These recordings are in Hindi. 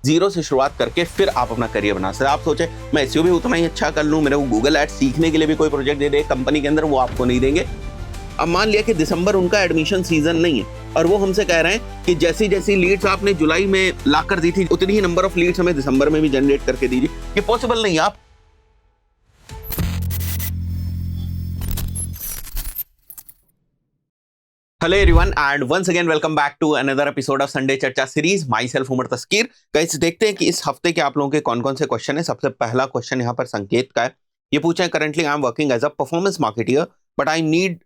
जीरो से शुरुआत करके फिर आप अपना करियर बना सकते हैं। आप सोचे मैं एसईओ भी उतना ही अच्छा कर लूं, मेरे को गूगल एड्स सीखने के लिए भी कोई प्रोजेक्ट दे दे कंपनी के अंदर, वो आपको नहीं देंगे। अब मान लिया कि दिसंबर उनका एडमिशन सीजन नहीं है और वो हमसे कह रहे हैं कि जैसी जैसी लीड्स आपने जुलाई में लाकर दी थी उतनी ही नंबर ऑफ लीड्स हमें दिसंबर में भी जनरेट करके दीजिए। ये पॉसिबल नहीं है। आप hello everyone and once again welcome back to another episode of Sunday Charcha series. Myself Umar Taskeer. Guys देखते हैं कि इस हफ्ते के आप लोगों के कौन कौन से क्वेश्चन है। सबसे पहला क्वेश्चन यहाँ पर संकेत का है। ये पूछा है, currently I am working as a performance marketer but I need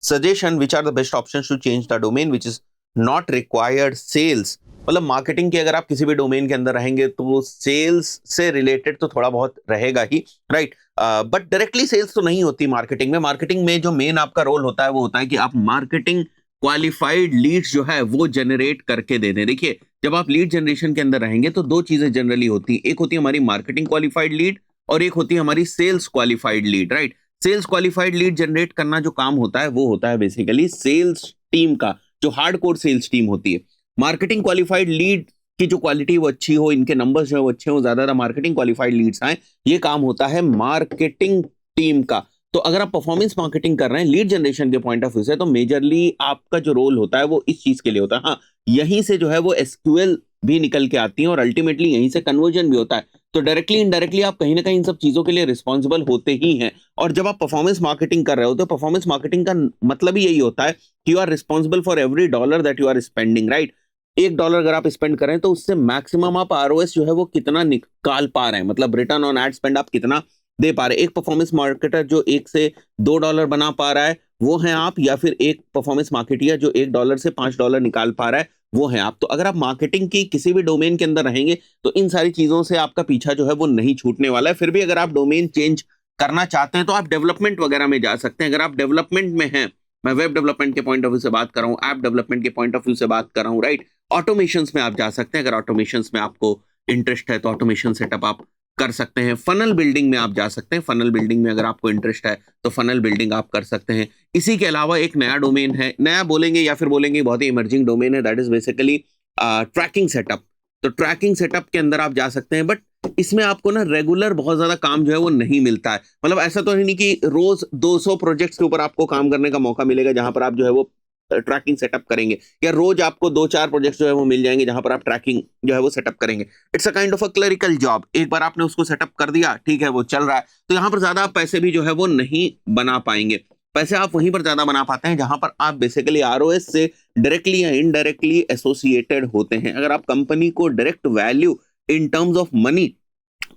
suggestion which are the best options to change the domain which is not required sales. मतलब मार्केटिंग के अगर आप किसी भी डोमेन के अंदर रहेंगे तो सेल्स से रिलेटेड तो थोड़ा बहुत रहेगा ही, राइट, बट डायरेक्टली सेल्स तो नहीं होती मार्केटिंग में। मार्केटिंग में जो मेन आपका रोल होता है वो होता है कि आप मार्केटिंग क्वालिफाइड लीड्स जो है वो जनरेट करके दे दें। देखिए, जब आप लीड जनरेशन के अंदर रहेंगे तो दो चीजें जनरली होती हैं, एक होती है हमारी मार्केटिंग क्वालिफाइड लीड और एक होती है हमारी sales qualified lead, right. Sales qualified lead generate करना जो काम होता है वो होता है बेसिकली सेल्स टीम का, जो हार्डकोर सेल्स टीम होती है। मार्केटिंग क्वालिफाइड लीड की जो क्वालिटी वो अच्छी हो, इनके नंबर्स जो है वो अच्छे हो, ज्यादा मार्केटिंग क्वालिफाइड लीड्स आए, ये काम होता है मार्केटिंग टीम का। तो अगर आप परफॉर्मेंस मार्केटिंग कर रहे हैं लीड जनरेशन के पॉइंट ऑफ व्यू से, तो मेजरली आपका जो रोल होता है वो इस चीज के लिए होता है। हाँ, यहीं से जो है वो एसक्यूएल भी निकल के आती है और अल्टीमेटली यहीं से कन्वर्जन भी होता है। तो डायरेक्टली इनडायरेक्टली आप कहीं ना कहीं इन सब चीजों के लिए रिस्पॉन्सिबल होते ही हैं। और जब आप परफॉर्मेंस मार्केटिंग कर रहे हो तो परफॉर्मेंस मार्केटिंग का मतलब ही यही होता है कि you are responsible for every dollar that you are spending, right. $1 अगर आप स्पेंड करें तो उससे मैक्सिमम आप आरओएस जो है वो कितना निकाल पा रहे हैं, मतलब रिटर्न ऑन एड स्पेंड आप कितना दे पा रहे हैं। एक परफॉर्मेंस मार्केटर जो $1 से $2 बना पा रहा है वो है आप, या फिर एक परफॉर्मेंस मार्केटियर जो $1 से $5 निकाल पा रहा है वो है आप। तो अगर आप मार्केटिंग की किसी भी डोमेन के अंदर रहेंगे तो इन सारी चीजों से आपका पीछा जो है वो नहीं छूटने वाला है। फिर भी अगर आप डोमेन चेंज करना चाहते हैं तो आप डेवलपमेंट वगैरह में जा सकते हैं। अगर आप डेवलपमेंट में हैं, मैं वेब डेवलपमेंट के पॉइंट ऑफ व्यू से बात कर रहा हूँ, ऐप डेवलपमेंट के पॉइंट ऑफ व्यू से बात कर रहा हूँ, राइट। ऑटोमेशंस में आप जा सकते हैं, अगर ऑटोमेशंस में आपको इंटरेस्ट है तो ऑटोमेशन सेटअप आप कर सकते हैं। फनल बिल्डिंग में आप जा सकते हैं, फनल बिल्डिंग में अगर आपको इंटरेस्ट है तो फनल बिल्डिंग आप कर सकते हैं। इसी के अलावा एक नया डोमेन है, नया बोलेंगे या फिर बोलेंगे बहुत ही इमर्जिंग डोमेन है, that is basically tracking setup. तो ट्रैकिंग सेटअप के अंदर आप जा सकते हैं, बट इसमें आपको ना रेगुलर बहुत ज्यादा काम जो है वो नहीं मिलता है। मतलब ऐसा तो है नहीं कि रोज 200 प्रोजेक्ट्स के ऊपर आपको काम करने का मौका मिलेगा जहां पर आप जो है वो ट्रैकिंग सेटअप करेंगे, या रोज आपको 2-4 प्रोजेक्ट्स जो है वो मिल जाएंगे जहां पर आप ट्रैकिंग जो है वो सेटअप करेंगे। It's a kind of a clerical job. एक बार आपने उसको सेटअप कर दिया, ठीक है, वो चल रहा है, तो यहाँ पर ज्यादा आप पैसे भी जो है वो नहीं बना पाएंगे। पैसे आप वहीं पर ज्यादा बना पाते हैं जहां पर आप बेसिकली आरओएस से डायरेक्टली या इनडायरेक्टली एसोसिएटेड होते हैं। अगर आप कंपनी को direct value in terms of money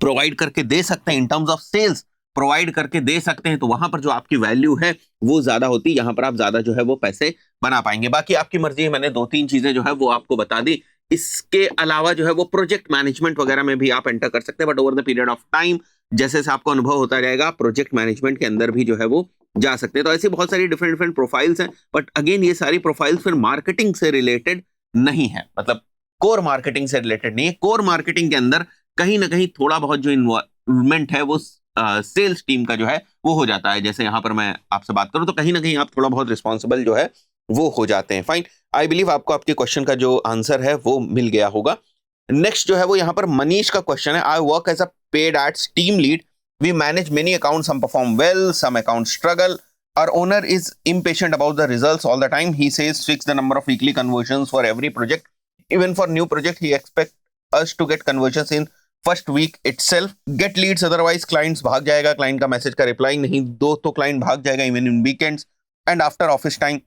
provide करके दे सकते हैं, in terms of sales provide करके दे सकते हैं, तो वहां पर जो आपकी वैल्यू है वो ज्यादा होती है, यहां पर आप ज्यादा जो है वो पैसे बना पाएंगे। बाकी आपकी मर्जी है, मैंने 2-3 चीजें जो है वो आपको बता दी। इसके अलावा जो है वो प्रोजेक्ट मैनेजमेंट वगैरह में भी आप एंटर कर सकते हैं, but over the period of time जैसे से आपको अनुभव होता जाएगा प्रोजेक्ट मैनेजमेंट के अंदर भी जो है वो जा सकते हैं। तो ऐसी बहुत सारी डिफरेंट डिफरेंट प्रोफाइल्स हैं, बट अगेन ये सारी प्रोफाइल्स फिर मार्केटिंग से रिलेटेड नहीं है, मतलब कोर मार्केटिंग से रिलेटेड नहीं है। कोर मार्केटिंग के अंदर कहीं ना कहीं थोड़ा बहुत जो इन्वॉल्वमेंट है वो सेल्स टीम का जो है वो हो जाता है। जैसे यहां पर मैं आपसे बात करूं तो कहीं ना कहीं आप थोड़ा बहुत रिस्पॉन्सिबल जो है वो हो जाते हैं। फाइन, आई बिलीव आपको आपके क्वेश्चन का जो आंसर है वो मिल गया होगा। नेक्स्ट जो है वो यहाँ पर मनीष का क्वेश्चन है, I work as a paid ads team lead, we manage many account, some perform well, some account struggle, our owner is impatient about the results all the time, he says fix the number of weekly conversions for every project, even for new project he expect us to get conversions in first week itself, get leads otherwise clients भाग जाएगा, client का मैसेज का रिप्लाई नहीं दो तो client भाग जाएगा even in weekends and after office time,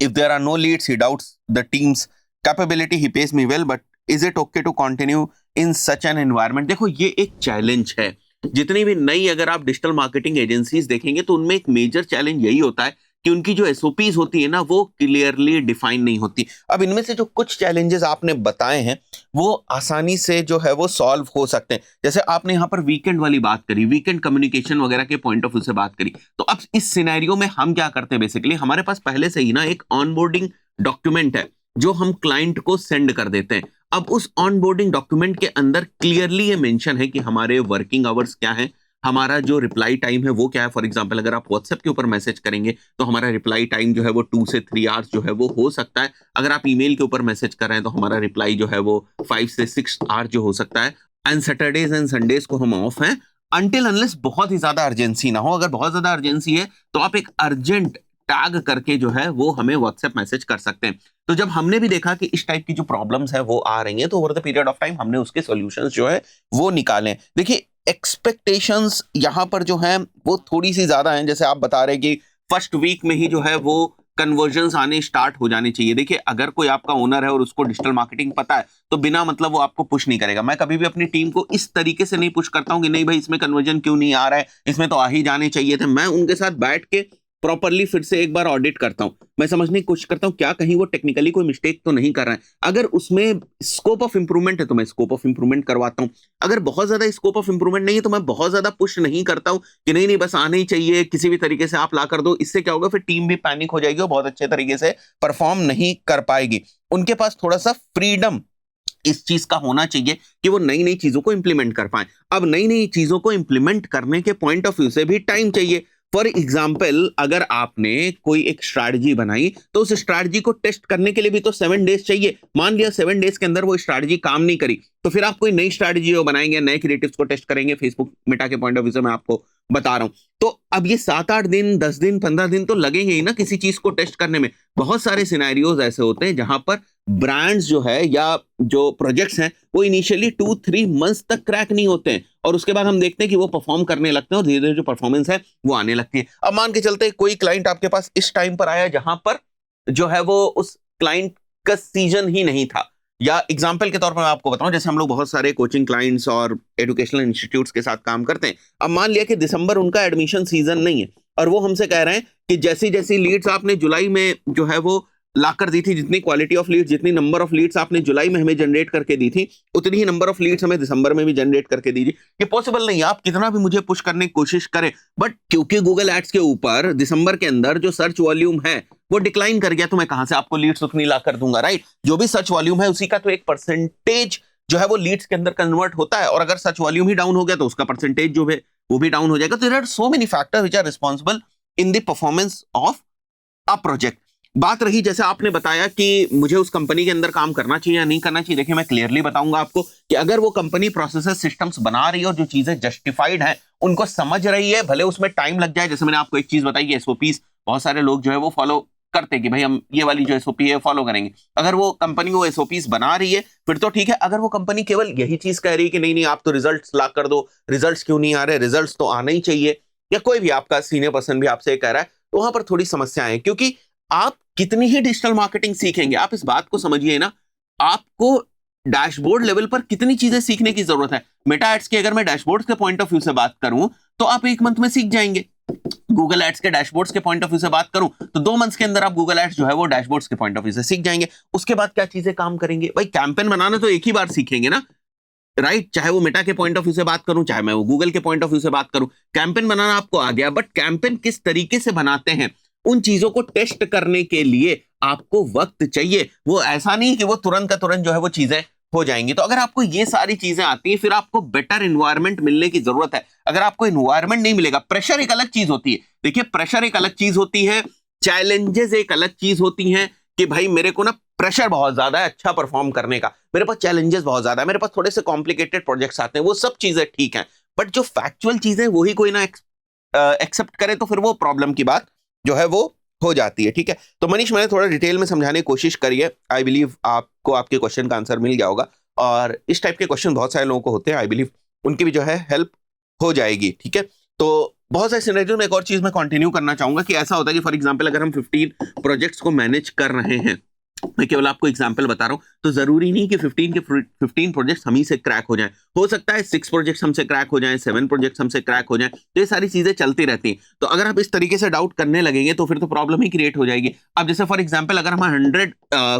if there are no leads he doubts the team's capability, he pays me well but is it okay to continue in such an environment। देखो, ये एक चैलेंज है। जितनी भी नई अगर आप डिजिटल मार्केटिंग एजेंसीज देखेंगे तो उनमें एक मेजर चैलेंज यही होता है कि उनकी जो एसओपीज होती है ना वो क्लियरली डिफाइन नहीं होती। अब इनमें से जो कुछ चैलेंजेस आपने बताए हैं वो आसानी से जो है वो सॉल्व हो सकते हैं। जैसे आपने यहाँ पर वीकेंड वाली बात करी, वीकेंड कम्युनिकेशन वगैरह के पॉइंट ऑफ व्यू से बात करी, तो अब इस सिनेरियो में हम क्या करते हैं, बेसिकली हमारे पास पहले से ही ना एक ऑनबोर्डिंग डॉक्यूमेंट है जो हम क्लाइंट को सेंड कर देते हैं। अब उस ऑनबोर्डिंग डॉक्यूमेंट के अंदर क्लियरली ये मेंशन है कि हमारे वर्किंग आवर्स क्या हैं, हमारा जो रिप्लाई टाइम है वो क्या है। फॉर एग्जांपल अगर आप व्हाट्सएप के ऊपर मैसेज करेंगे तो हमारा रिप्लाई टाइम जो है वो 2 से 3 आवर्स जो है वो हो सकता है। अगर आप ईमेल के ऊपर मैसेज कर रहे हैं तो हमारा रिप्लाई जो है वो 5 से 6 आवर जो हो सकता है। एंड सैटरडेज एंड संडेज को हम ऑफ हैं अनटिल अनलेस बहुत ही ज्यादा अर्जेंसी ना हो। अगर बहुत ज्यादा अर्जेंसी है तो आप एक अर्जेंट टैग करके जो है वो हमें व्हाट्सएप मैसेज कर सकते हैं। तो जब हमने भी देखा कि इस टाइप की जो प्रॉब्लम्स है वो आ रही हैं तो over the period of time हमने उसके सॉल्यूशंस जो है वो निकाले। देखिए एक्सपेक्टेशंस यहाँ पर जो है वो थोड़ी सी ज्यादा हैं। जैसे आप बता रहे हैं कि फर्स्ट वीक में ही जो है वो कन्वर्जन्स आने स्टार्ट हो जाने चाहिए। देखिए अगर कोई आपका ओनर है और उसको डिजिटल मार्केटिंग पता है तो बिना मतलब वो आपको पुश नहीं करेगा। मैं कभी भी अपनी टीम को इस तरीके से नहीं पुश करता हूं कि नहीं भाई इसमें कन्वर्जन क्यों नहीं आ रहा है, इसमें तो आ ही जाने चाहिए थे। मैं उनके साथ बैठ के प्रॉपरली फिर से एक बार ऑडिट करता हूं। मैं समझने की कोशिश करता हूं क्या कहीं वो टेक्निकली कोई मिस्टेक तो नहीं कर रहे हैं। अगर उसमें स्कोप ऑफ इंप्रूवमेंट है तो मैं स्कोप ऑफ इंप्रूवमेंट करवाता हूं। अगर बहुत ज्यादा स्कोप ऑफ इंप्रूवमेंट नहीं है तो मैं बहुत ज्यादा पुश नहीं करता हूं कि नहीं नहीं बस आना ही चाहिए, किसी भी तरीके से आप ला कर दो। इससे क्या होगा, फिर टीम भी पैनिक हो जाएगी और बहुत अच्छे तरीके से परफॉर्म नहीं कर पाएगी। उनके पास थोड़ा सा फ्रीडम इस चीज का होना चाहिए कि वो नई नई चीजों को इंप्लीमेंट कर पाए। अब नई नई चीजों को इंप्लीमेंट करने के पॉइंट ऑफ व्यू से भी टाइम चाहिए। फॉर एग्जाम्पल अगर आपने कोई एक स्ट्रैटेजी बनाई तो उस स्ट्रैटेजी को टेस्ट करने के लिए भी तो 7 डेज चाहिए। मान लिया 7 डेज के अंदर वो स्ट्रैटेजी काम नहीं करी तो फिर आप कोई नई स्ट्रैटेजी बनाएंगे, नए क्रिएटिव्स को टेस्ट करेंगे। फेसबुक मेटा के पॉइंट ऑफ व्यू से मैं आपको बता रहा हूं। तो अब ये 7-8 दिन 10 दिन 15 दिन तो लगेंगे ही ना किसी चीज को टेस्ट करने में। बहुत सारे सिनेरियोज ऐसे होते हैं जहां पर ब्रांड्स जो है या जो प्रोजेक्ट्स हैं वो इनिशियली 2-3 मंथ्स तक क्रैक नहीं होते हैं और उसके बाद हम देखते हैं कि वो परफॉर्म करने लगते हैं और धीरे धीरे जो परफॉर्मेंस है वो आने लगती है। अब मान के चलते कोई क्लाइंट आपके पास इस टाइम पर आया जहां पर जो है वो उस क्लाइंट का सीजन ही नहीं था। या एग्जाम्पल के तौर पर मैं आपको बताऊं, जैसे हम लोग बहुत सारे कोचिंग क्लाइंट्स और एजुकेशनल इंस्टीट्यूट्स के साथ काम करते हैं। अब मान लिया कि दिसंबर उनका एडमिशन सीजन नहीं है और वो हमसे कह रहे हैं कि जैसी जैसी लीड्स आपने जुलाई में जो है वो लाकर दी थी, जितनी क्वालिटी ऑफ लीड्स, जितनी नंबर ऑफ लीड्स आपने जुलाई में हमें जनरेट करके दी थी, उतनी ही नंबर ऑफ लीड्स हमें दिसंबर में भी जनरेट करके दीजिए। ये पॉसिबल नहीं है, आप कितना भी मुझे पुश करने की कोशिश करें। बट क्योंकि गूगल एड्स के ऊपर दिसंबर के अंदर जो सर्च वॉल्यूम है वो डिक्लाइन कर गया तो मैं कहां से आपको लीड्स उतनी ला कर दूंगा, राइट। जो भी सर्च वॉल्यूम है उसी का तो एक परसेंटेज जो है वो लीड्स के अंदर कन्वर्ट होता है और अगर सर्च वॉल्यूम ही डाउन हो गया तो उसका परसेंटेज जो है वो भी डाउन हो जाएगा। तो there are so many factors which are responsible in the performance of a project. बात रही जैसे आपने बताया कि मुझे उस कंपनी के अंदर काम करना चाहिए या नहीं करना चाहिए, देखिए मैं क्लियरली बताऊंगा आपको कि अगर वो कंपनी प्रोसेसेस सिस्टम्स बना रही है और जो चीजें जस्टिफाइड हैं उनको समझ रही है, भले उसमें टाइम लग जाए। जैसे मैंने आपको एक चीज बताई कि एसओपीस बहुत सारे लोग जो है वो फॉलो करते हैं कि भाई हम ये वाली जो एसओपी है फॉलो करेंगे। अगर वो कंपनी वो एसओपीस बना रही है फिर तो ठीक है। अगर वो कंपनी केवल यही चीज कह रही है कि नहीं नहीं आप तो रिजल्ट्स ला कर दो, रिजल्ट्स क्यों नहीं आ रहे, रिजल्ट्स तो आना ही चाहिए, या कोई भी आपका सीनियर पर्सन भी आपसे कह रहा है, तो वहां पर थोड़ी समस्याएं हैं। क्योंकि आप कितनी ही डिजिटल मार्केटिंग सीखेंगे, आप इस बात को समझिए ना, आपको डैशबोर्ड लेवल पर कितनी चीजें सीखने की जरूरत है। मेटा एड्स की अगर मैं डैशबोर्ड्स के पॉइंट ऑफ व्यू से बात करूं तो आप 1 मंथ में सीख जाएंगे। गूगल एड्स के डैशबोर्ड्स के पॉइंट ऑफ व्यू से बात करूं तो 2 मंथ्स के अंदर आप गूगल एड्स जो है वो डैशबोर्ड्स के पॉइंट ऑफ व्यू से सीख जाएंगे। उसके बाद क्या चीजें काम करेंगे, भाई कैंपेन बनाना तो एक ही बार सीखेंगे ना, राइट। चाहे वो मेटा के पॉइंट ऑफ व्यू से बात करूं, चाहे मैं वो गूगल के पॉइंट ऑफ व्यू से बात करूं, कैंपेन बनाना आपको आ गया। बट कैंपेन किस तरीके से बनाते हैं उन चीजों को टेस्ट करने के लिए आपको वक्त चाहिए। वो ऐसा नहीं कि वो तुरंत का तुरंत जो है वो चीजें हो जाएंगी। तो अगर आपको ये सारी चीजें आती हैं फिर आपको बेटर इन्वायरमेंट मिलने की जरूरत है। अगर आपको इन्वायरमेंट नहीं मिलेगा, प्रेशर एक अलग चीज होती है, देखिए प्रेशर एक अलग चीज होती है, चैलेंजेस एक अलग चीज होती हैं कि भाई मेरे को ना प्रेशर बहुत ज्यादा है अच्छा परफॉर्म करने का, मेरे पास चैलेंजेस बहुत ज्यादा है, मेरे पास थोड़े से कॉम्प्लिकेटेड प्रोजेक्ट्स आते हैं, वो सब चीजें ठीक हैं। बट जो फैक्चुअल चीजें वही कोई ना एक्सेप्ट करे तो फिर वो प्रॉब्लम की बात जो है वो हो जाती है, ठीक है। तो मनीष मैंने थोड़ा डिटेल में समझाने की कोशिश करी है। आई बिलीव आपको आपके क्वेश्चन का आंसर मिल गया होगा और इस टाइप के क्वेश्चन बहुत सारे लोगों को होते हैं। आई बिलीव उनकी भी जो है हेल्प हो जाएगी, ठीक है। तो बहुत सारे सिनेरियो में एक और चीज मैं कंटिन्यू करना चाहूंगा कि ऐसा होता है कि फॉर एग्जांपल अगर हम 15 प्रोजेक्ट्स को मैनेज कर रहे हैं, मैं केवल आपको एग्जांपल बता रहा हूं, तो जरूरी नहीं कि 15 के 15 प्रोजेक्ट्स हम ही से क्रैक हो जाएं। हो सकता है 6 प्रोजेक्ट्स हमसे क्रैक हो जाएं, 7 प्रोजेक्ट्स हमसे क्रैक हो जाएं। तो ये सारी चीजें चलती रहती हैं। तो अगर आप इस तरीके से डाउट करने लगेंगे तो फिर तो प्रॉब्लम ही क्रिएट हो जाएगी। अब जैसे फॉर एग्जांपल अगर हम 100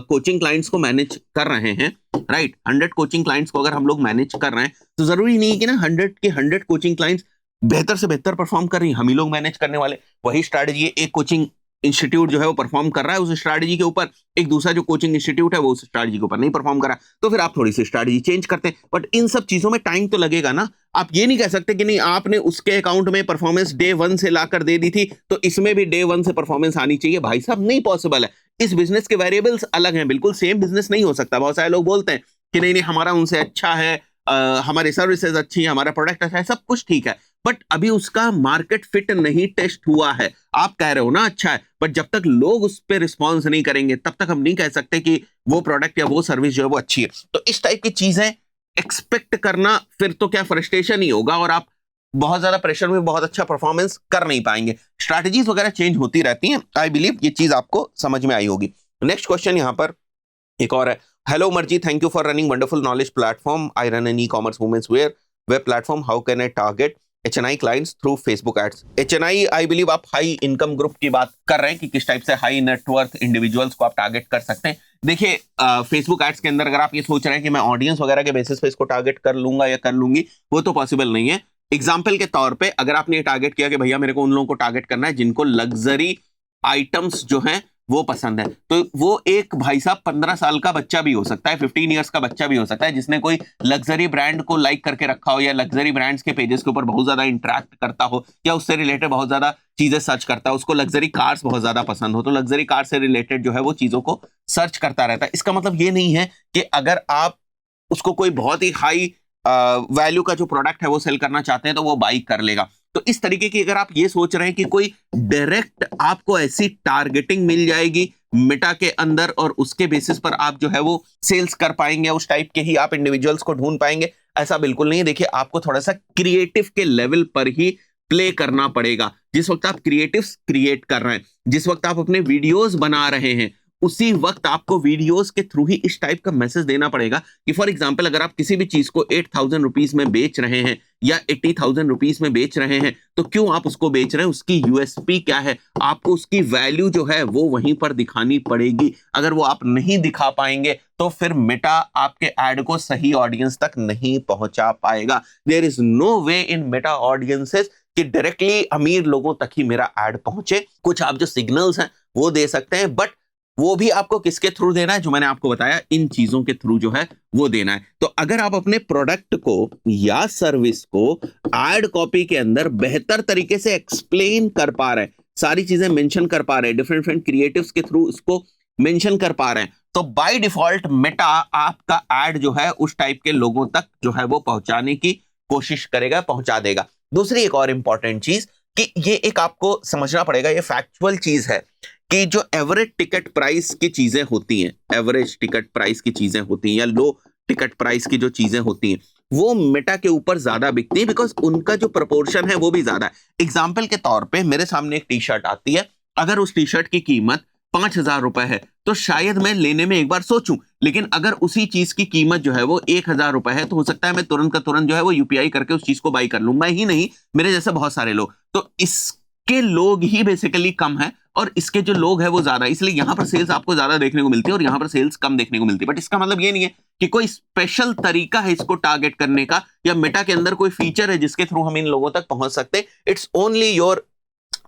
कोचिंग क्लाइंट्स को मैनेज कर रहे हैं, राइट, 100 कोचिंग क्लाइंट्स को अगर हम लोग मैनेज कर रहे हैं तो जरूरी नहीं कि ना 100 के 100 कोचिंग क्लाइंट्स बेहतर से बेहतर परफॉर्म कर रही हैं हम ही लोग मैनेज करने वाले। वही स्ट्रैटेजी है, एक कोचिंग इंस्टीट्यूट जो है वो परफॉर्म कर रहा है उस स्ट्रैटेजी के ऊपर, एक दूसरा जो कोचिंग इंस्टीट्यूट है वो उस स्ट्रैटेजी के ऊपर नहीं परफॉर्म कर रहा, तो फिर आप थोड़ी सी स्ट्रैटेजी चेंज करते हैं। बट इन सब चीजों में टाइम तो लगेगा ना। आप ये नहीं कह सकते कि नहीं आपने उसके अकाउंट में परफॉर्मेंस डे 1 से लाकर दे दी थी तो इसमें भी डे 1 से परफॉर्मेंस आनी चाहिए। भाई साहब नहीं पॉसिबल है। इस बिजनेस के वेरिएबल्स अलग हैं, बिल्कुल सेम बिजनेस नहीं हो सकता। बहुत सारे लोग बोलते हैं कि नहीं नहीं हमारा उनसे अच्छा है, हमारी सर्विसेज अच्छी है, हमारा प्रोडक्ट अच्छा है, सब कुछ ठीक है, बट अभी उसका मार्केट फिट नहीं टेस्ट हुआ है। आप कह रहे हो ना अच्छा है, बट जब तक लोग उस पर रिस्पॉन्स नहीं करेंगे तब तक हम नहीं कह सकते कि वो प्रोडक्ट या वो सर्विस जो है वो अच्छी है। तो इस टाइप की चीजें एक्सपेक्ट करना फिर तो क्या फ्रस्ट्रेशन ही होगा और आप बहुत ज्यादा प्रेशर में बहुत अच्छा परफॉर्मेंस कर नहीं पाएंगे। स्ट्रैटेजीज वगैरह चेंज होती रहती हैं। आई बिलीव ये चीज आपको समझ में आई होगी। नेक्स्ट क्वेश्चन यहां पर एक और है। Hello Marzi, thank you for running wonderful knowledge platform. I run an e-commerce women's wear web platform. How can I target HNI clients through Facebook ads? HNI I believe आप हाई इनकम ग्रुप की बात कर रहे हैं कि किस टाइप से हाई नेटवर्थ इंडिविजुअल्स को आप टारगेट कर सकते हैं। देखिए फेसबुक एड्स के अंदर अगर आप ये सोच रहे हैं कि मैं ऑडियंस वगैरह के बेसिस पे इसको टारगेट कर लूंगा या कर लूंगी, वो तो पॉसिबल नहीं है। एग्जाम्पल के तौर पे अगर आपने ये टारगेट किया कि भैया मेरे को उन लोगों को टारगेट करना है जिनको लग्जरी आइटम्स जो हैं वो पसंद है, तो वो एक भाई साहब 15 साल का बच्चा भी हो सकता है, 15 इयर्स का बच्चा भी हो सकता है जिसने कोई लग्जरी ब्रांड को लाइक करके रखा हो या लग्जरी ब्रांड्स के पेजेस के ऊपर बहुत ज्यादा इंटरेक्ट करता हो या उससे रिलेटेड बहुत ज्यादा चीजें सर्च करता है, उसको लग्जरी कार्स बहुत ज्यादा पसंद हो तो लग्जरी कार से रिलेटेड जो है वो चीजों को सर्च करता रहता है। इसका मतलब ये नहीं है कि अगर आप उसको कोई बहुत ही हाई वैल्यू का जो प्रोडक्ट है वो सेल करना चाहते हैं तो वो बाई कर लेगा। तो इस तरीके की अगर आप ये सोच रहे हैं कि कोई डायरेक्ट आपको ऐसी टारगेटिंग मिल जाएगी मेटा के अंदर और उसके बेसिस पर आप जो है वो सेल्स कर पाएंगे, उस टाइप के ही आप इंडिविजुअल्स को ढूंढ पाएंगे, ऐसा बिल्कुल नहीं है। देखिए आपको थोड़ा सा क्रिएटिव के लेवल पर ही प्ले करना पड़ेगा। जिस वक्त आप क्रिएटिव्स क्रिएट कर रहे हैं, जिस वक्त आप अपने वीडियोस बना रहे हैं, उसी वक्त आपको वीडियोस के थ्रू ही इस टाइप का मैसेज देना पड़ेगा कि फॉर एग्जांपल अगर आप किसी भी चीज को 8,000 रुपीज में बेच रहे हैं या 80,000 रुपीज में बेच रहे हैं तो क्यों आप उसको बेच रहे हैं, उसकी यूएसपी क्या है, आपको उसकी वैल्यू जो है वो वहीं पर दिखानी पड़ेगी। अगर वो आप नहीं दिखा पाएंगे तो फिर मेटा आपके एड को सही ऑडियंस तक नहीं पहुंचा पाएगा। There is no way in Meta audiences कि डायरेक्टली अमीर लोगों तक ही मेरा एड पहुंचे। कुछ आप जो सिग्नल्स हैं वो दे सकते हैं, बट वो भी आपको किसके थ्रू देना है, जो मैंने आपको बताया इन चीजों के थ्रू जो है वो देना है। तो अगर आप अपने प्रोडक्ट को या सर्विस को एड कॉपी के अंदर बेहतर तरीके से एक्सप्लेन कर पा रहे हैं, सारी चीजें मेंशन कर पा रहे हैं, डिफरेंट डिफरेंट क्रिएटिव्स के थ्रू इसको मेंशन कर पा रहे हैं, तो बाय डिफॉल्ट मेटा आपका एड जो है उस टाइप के लोगों तक जो है वो पहुंचाने की कोशिश करेगा, पहुंचा देगा। दूसरी एक और इंपॉर्टेंट चीज कि ये एक आपको समझना पड़ेगा, ये फैक्चुअल चीज है कि जो एवरेज टिकट प्राइस की चीजें होती हैं, एवरेज टिकट प्राइस की चीजें होती हैं या लो टिकट प्राइस की जो चीजें होती हैं वो मेटा के ऊपर ज्यादा बिकती है बिकॉज उनका जो प्रोपोर्शन है वो भी ज्यादा है। एग्जाम्पल के तौर पे मेरे सामने एक टी शर्ट आती है, अगर उस टी शर्ट की कीमत 5,000 रुपए है तो शायद मैं लेने में एक बार सोचूं, लेकिन अगर उसी चीज की कीमत जो है वो 1,000 रुपए है तो हो सकता है मैं तुरंत का तुरंत जो है वो यूपीआई करके उस चीज को बाई कर लूं। मैं ही नहीं, मेरे जैसे बहुत सारे लोग, तो इसके लोग ही बेसिकली कम है और इसके जो लोग हैं वो ज्यादा, इसलिए यहां पर सेल्स आपको ज्यादा देखने को मिलती है और यहां पर सेल्स कम देखने को मिलती है। बट इसका मतलब ये नहीं है कि कोई स्पेशल तरीका है इसको टारगेट करने का या मेटा के अंदर कोई फीचर है जिसके थ्रू हम इन लोगों तक पहुंच सकते। इट्स ओनली योर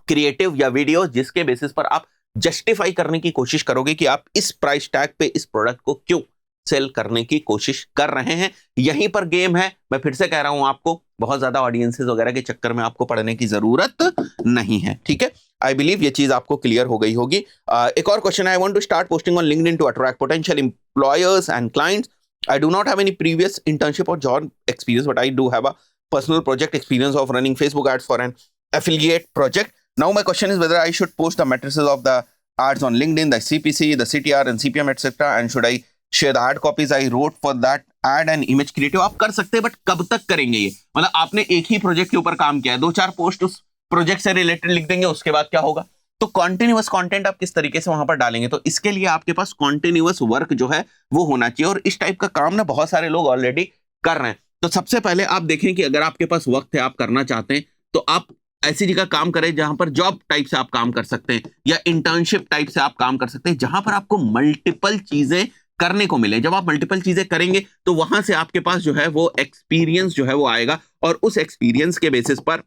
क्रिएटिव या वीडियो जिसके बेसिस पर आप जस्टिफाई करने की कोशिश करोगे कि आप इस प्राइस टैग पे इस प्रोडक्ट को क्यों सेल करने की कोशिश कर रहे हैं। यहीं पर गेम है। मैं फिर से कह रहा हूं आपको बहुत ज्यादा ऑडियंसेस वगैरह के चक्कर में आपको पढ़ने की जरूरत नहीं है, ठीक है। आई बिलीव ये चीज आपको क्लियर हो गई होगी। एक और question, I want to start posting on LinkedIn to attract potential employers and clients. I do not have any previous internship or job experience, but I do have a personal project experience of running Facebook ads for an affiliate project. Now my question is whether I should post the matrices of the ads on LinkedIn, the CPC, the CTR and CPM etc. and should I share the ad copies I wrote for that ad and image creative? आप कर सकते हैं, बट कब तक करेंगे ये? मतलब आपने एक ही प्रोजेक्ट के ऊपर काम किया है, 2-4 पोस्ट उस प्रोजेक्ट से रिलेटेड लिख देंगे, उसके बाद क्या होगा? तो कॉन्टिन्यूअस कंटेंट आप किस तरीके से वहां पर डालेंगे? तो इसके लिए आपके पास कॉन्टिन्यूअस वर्क जो है वो होना चाहिए और इस टाइप का काम ना बहुत सारे लोग ऑलरेडी कर रहे हैं। तो सबसे पहले आप देखें कि अगर आपके पास वक्त है, आप करना चाहते हैं, तो आप ऐसी जगह काम करें जहां पर जॉब टाइप से आप काम कर सकते हैं या इंटर्नशिप टाइप से आप काम कर सकते हैं, जहां पर आपको मल्टीपल चीजें करने को मिले। जब आप मल्टीपल चीजें करेंगे तो वहां से आपके पास जो है वो एक्सपीरियंस जो है वो आएगा और उस एक्सपीरियंस के बेसिस पर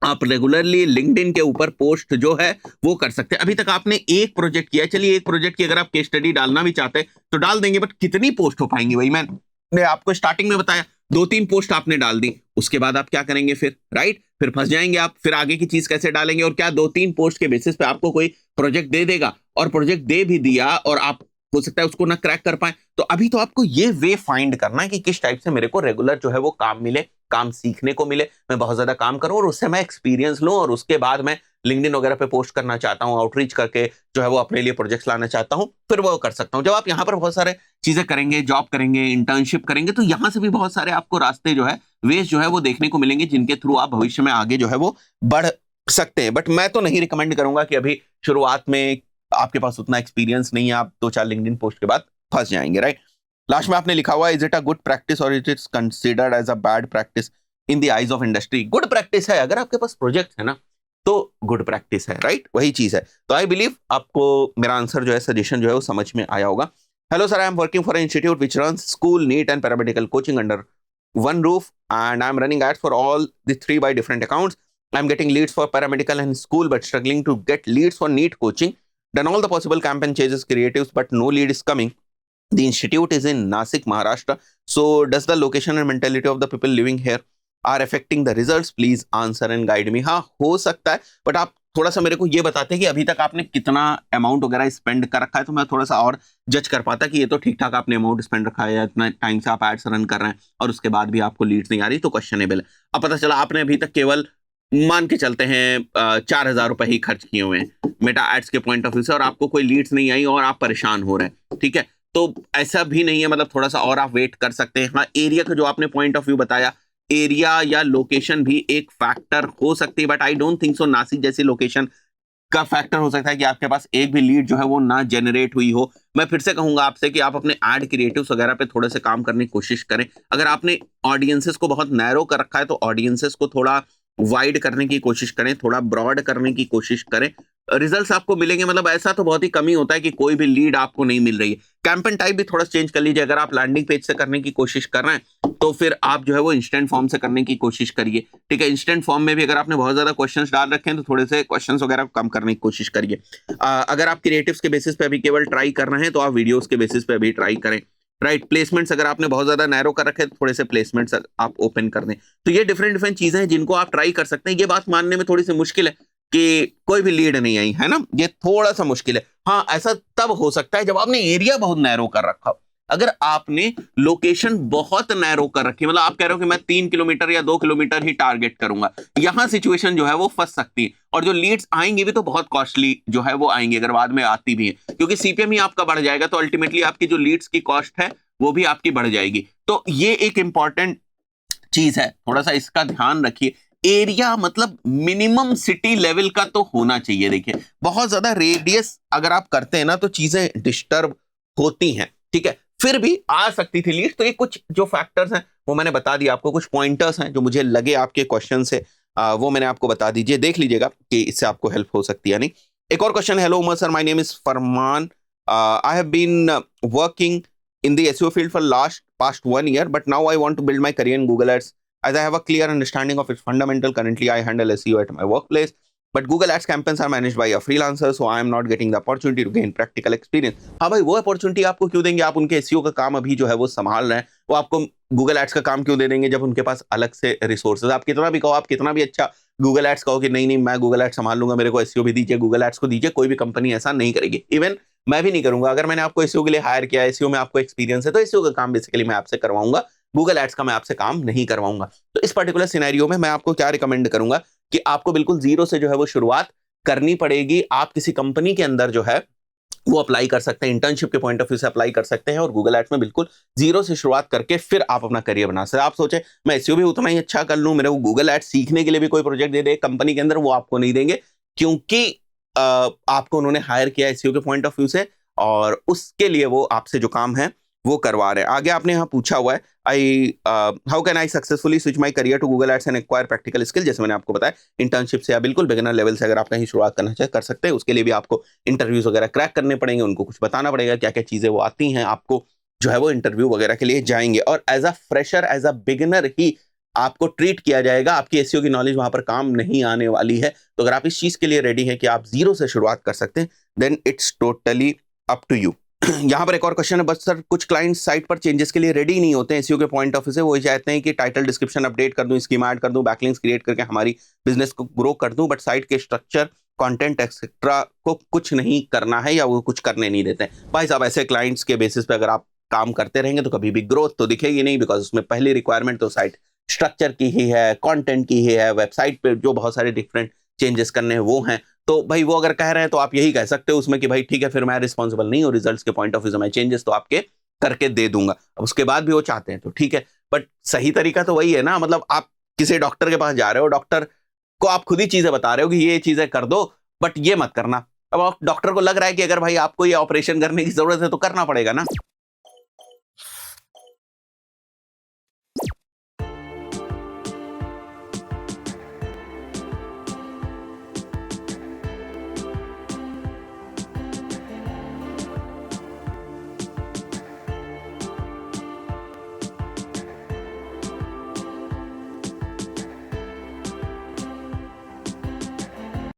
आप रेगुलरली लिंक्डइन के ऊपर पोस्ट जो है वो कर सकते हैं। अभी तक आपने एक प्रोजेक्ट किया है, चलिए एक प्रोजेक्ट की अगर आप केस स्टडी डालना भी चाहते हैं तो डाल देंगे, बट कितनी पोस्ट हो पाएंगी? वही मैंने आपको स्टार्टिंग में बताया, 2-3 पोस्ट आपने डाल दी, उसके बाद आप क्या करेंगे फिर? राइट, फिर फंस जाएंगे आप, फिर आगे की चीज कैसे डालेंगे? और क्या 2-3 पोस्ट के बेसिस पे आपको कोई प्रोजेक्ट दे देगा, और प्रोजेक्ट दे भी दिया और आप हो सकता है उसको ना क्रैक कर पाए? तो अभी तो आपको ये वे फाइंड करना है कि किस टाइप से मेरे को रेगुलर जो है वो काम मिले, काम सीखने को मिले, मैं बहुत ज्यादा काम करूं और उससे मैं एक्सपीरियंस लूं, और उसके बाद मैं लिंक्डइन वगैरह पे पोस्ट करना चाहता हूं, आउटरीच करके जो है वो अपने लिए प्रोजेक्ट्स लाना चाहता हूं, फिर वो कर सकता हूं। जब आप यहाँ पर बहुत सारे चीजें करेंगे, जॉब करेंगे, इंटर्नशिप करेंगे, तो यहाँ से भी बहुत सारे आपको रास्ते जो है, वेज जो है वो देखने को मिलेंगे, जिनके थ्रू आप भविष्य में आगे जो है वो बढ़ सकते हैं। बट मैं तो नहीं रिकमेंड करूंगा कि अभी शुरुआत में आपके पास उतना एक्सपीरियंस नहीं है, आप 2-4 लिंक्डइन पोस्ट के बाद फंस जाएंगे। राइट, लास्ट में आपने लिखा हुआ is it a good practice और it is considered as a bad practice in the eyes of industry? Good practice है, अगर आपके पास प्रोजेक्ट है ना तो गुड प्रैक्टिस है। राइट, वही चीज है। तो आई बिलीव आपको मेरा आंसर जो है, सजेशन जो है वो समझ में आया होगा। Hello sir, I am working for an institute which runs school, neat and paramedical coaching under one roof, and I'm running ads for all the 3 by different accounts. I'm getting leads for paramedical and school, but struggling to get leads for NEET coaching. Done all the possible campaign changes, creatives, but no lead is coming. The institute is in Nasik, Maharashtra. So does the location and mentality of the people living here are affecting the results? Please answer and guide me. हाँ, हो सकता है, बट आप थोड़ा सा मेरे को ये बताते हैं कि अभी तक आपने कितना अमाउंट वगैरह स्पेंड कर रखा है, तो मैं थोड़ा सा और जज कर पाता कि ये तो ठीक ठाक आपने अमाउंट स्पेंड रखा है, या इतना टाइम से आप एड्स रन कर रहे हैं और उसके बाद भी आपको लीड्स नहीं आ रही, तो क्वेश्चनेबल है। अब पता चला आपने अभी तक केवल मान के चलते हैं 4,000 रुपए ही खर्च किए हुए हैं मेटा एड्स के पॉइंट ऑफ व्यू से, और आपको कोई लीड्स नहीं आई और आप परेशान हो रहे हैं। ठीक है, तो ऐसा भी नहीं है, मतलब थोड़ा सा और आप वेट कर सकते हैं। हाँ, एरिया का जो आपने पॉइंट ऑफ व्यू बताया, एरिया या लोकेशन भी एक फैक्टर हो सकती है, but I don't think so Nashik जैसी लोकेशन का फैक्टर हो सकता है कि आपके पास एक भी लीड जो है वो ना जनरेट हुई हो। मैं फिर से कहूंगा आपसे कि आप अपने एड क्रिएटिव्स वगैरह पे थोड़े से काम करने की कोशिश करें। अगर आपने ऑडियंसेस को बहुत नैरो कर रखा है तो ऑडियंसेस को थोड़ा वाइड करने की कोशिश करें, थोड़ा ब्रॉड करने की कोशिश करें, रिजल्ट्स आपको मिलेंगे। मतलब ऐसा तो बहुत ही कम ही होता है कि कोई भी लीड आपको नहीं मिल रही है। कैंपेन टाइप भी थोड़ा चेंज कर लीजिए। अगर आप लैंडिंग पेज से करने की कोशिश कर रहे हैं तो फिर आप जो है वो इंस्टेंट फॉर्म से करने की कोशिश करिए। ठीक है, इंस्टेंट फॉर्म में भी अगर आपने बहुत ज्यादा क्वेश्चंस डाल रखे हैं तो थोड़े से क्वेश्चंस वगैरह को कम करने की कोशिश करिए। अगर आप क्रिएटिव्स के बेसिस पे अभी केवल ट्राई कर रहे हैं तो आप वीडियोस के बेसिस पे अभी ट्राई करें। राइट, प्लेसमेंट्स अगर आपने बहुत ज्यादा नैरो कर रखे हैं तो थोड़े से प्लेसमेंट्स आप ओपन कर दें। तो ये डिफरेंट डिफरेंट चीजें हैं जिनको आप ट्राई कर सकते हैं। ये बात मानने में थोड़ी सी मुश्किल है कि कोई भी लीड नहीं आई है ना, ये थोड़ा सा मुश्किल है। हाँ, ऐसा तब हो सकता है जब आपने एरिया बहुत नैरो कर रखा हो। अगर आपने लोकेशन बहुत नैरो कर रखी, मतलब आप कह रहे हो कि मैं 3 किलोमीटर या 2 किलोमीटर ही टारगेट करूंगा, यहां सिचुएशन जो है वो फंस सकती है। और जो लीड्स आएंगी भी तो बहुत कॉस्टली जो है वो आएंगी, अगर बाद में आती भी है, क्योंकि सीपीएम ही आपका बढ़ जाएगा, तो अल्टीमेटली आपकी जो लीड्स की कॉस्ट है वो भी आपकी बढ़ जाएगी। तो ये एक इंपॉर्टेंट चीज है, थोड़ा सा इसका ध्यान रखिए। एरिया मतलब मिनिमम सिटी लेवल का तो होना चाहिए। देखिए, बहुत ज्यादा रेडियस अगर आप करते हैं ना तो चीजें डिस्टर्ब होती हैं। ठीक है, फिर भी आ सकती थी लीड। तो ये कुछ जो फैक्टर्स हैं वो मैंने बता दिया आपको, कुछ पॉइंटर्स हैं जो मुझे लगे आपके क्वेश्चन से, वो मैंने आपको बता दीजिए, देख लीजिएगा कि इससे आपको हेल्प हो सकती है नहीं। एक और question, hello Umar sir, my name is Farman, I have been working in the SEO field for past 1 year, but now I want to build my career in Google Ads as I have a clear understanding of its fundamental. Currently, I handle SEO at my workplace, but Google Ads campaigns are managed by a freelancer, so I am not getting the opportunity to gain practical experience. हाँ भाई, वो अपॉर्चुनिटी आपको क्यों देंगे? आप उनके SEO का काम अभी जो है वो संभाल रहे हैं, वो आपको Google Ads का काम क्यों दे देंगे जब उनके पास अलग से रिसोर्सेज? आप कितना भी कहो, आप कितना भी अच्छा Google Ads कहो कि नहीं नहीं मैं Google Ads संभाल लूंगा, मेरे को SEO भी दीजिए, Google Ads को दीजिए, कोई भी कंपनी ऐसा नहीं करेगी। इवन मैं भी नहीं करूंगा। अगर मैंने आपको एसईओ के लिए हायर किया है, एसईओ में आपको एक्सपीरियंस है, तो एसईओ का काम बेसिकली मैं आपसे करवाऊंगा, गूगल एड्स का मैं आपसे काम नहीं करवाऊंगा। तो इस पर्टिकुलर सिनेरियो में मैं आपको क्या रिकमेंड करूंगा कि आपको बिल्कुल जीरो से जो है वो शुरुआत करनी पड़ेगी। आप किसी कंपनी के अंदर जो है वो अप्लाई कर सकते हैं, इंटर्नशिप के पॉइंट ऑफ व्यू से अप्लाई कर सकते हैं, और गूगल एड्स में बिल्कुल जीरो से शुरुआत करके फिर आप अपना करियर बना सकते हैं। आप सोचे मैं एसईओ भी उतना ही अच्छा कर लूं, मेरे को गूगल एड्स सीखने के लिए भी कोई प्रोजेक्ट दे दे कंपनी के अंदर, वो आपको नहीं देंगे, क्योंकि आपको उन्होंने हायर किया एसईओ के पॉइंट ऑफ व्यू से, और उसके लिए वो आपसे जो काम है वो करवा रहे हैं। आगे आपने यहाँ पूछा हुआ है, how can I successfully switch my career to Google ads and acquire practical skill. जैसे मैंने आपको बताया, इंटर्नशिप से या बिल्कुल बिगिनर लेवल से अगर आप कहीं शुरुआत करना चाहे कर सकते हैं। उसके लिए भी आपको इंटरव्यूज वगैरह क्रैक करने पड़ेंगे, उनको कुछ बताना पड़ेगा क्या क्या चीजें वो आती हैं, आपको जो है वो इंटरव्यू वगैरह के लिए जाएंगे। और as a fresher, as a beginner ही आपको ट्रीट किया जाएगा, आपकी एसईओ की नॉलेज वहां पर काम नहीं आने वाली है। तो अगर आप इस चीज के लिए रेडी हैं कि आप जीरो से शुरुआत कर सकते हैं, then it's totally up to you. यहाँ पर एक और क्वेश्चन है, बस सर कुछ क्लाइंट साइट पर चेंजेस के लिए रेडी नहीं होते हैं एसईओ के पॉइंट ऑफ व्यू से, वो चाहते हैं कि टाइटल डिस्क्रिप्शन अपडेट कर दूं, स्कीमा ऐड कर दूं, बैकलिंक्स क्रिएट करके हमारी बिजनेस को ग्रो कर दूं, बट साइट के स्ट्रक्चर, कंटेंट एक्सेट्रा को कुछ नहीं करना है या वो कुछ करने नहीं देते हैं। भाई साहब, ऐसे क्लाइंट्स के बेसिस पे अगर आप काम करते रहेंगे तो कभी भी ग्रोथ तो दिखेगी नहीं, बिकॉज उसमें पहली रिक्वायरमेंट तो साइट स्ट्रक्चर की ही है, कंटेंट की ही है, वेबसाइट पे जो बहुत सारे डिफरेंट चेंजेस करने हैं वो हैं। तो भाई वो अगर कह रहे हैं तो आप यही कह सकते हो उसमें कि भाई ठीक है, फिर मैं रिस्पॉन्सिबल नहीं हूँ रिजल्ट्स के पॉइंट ऑफ व्यू से, मैं चेंजेस तो आपके करके दे दूंगा। अब उसके बाद भी वो चाहते हैं तो ठीक है, बट सही तरीका तो वही है ना। मतलब आप किसी डॉक्टर के पास जा रहे हो, डॉक्टर को आप खुद ही चीजें बता रहे हो कि ये चीजें कर दो, बट ये मत करना। अब आप डॉक्टर को लग रहा है कि अगर भाई आपको ये ऑपरेशन करने की जरूरत है तो करना पड़ेगा ना।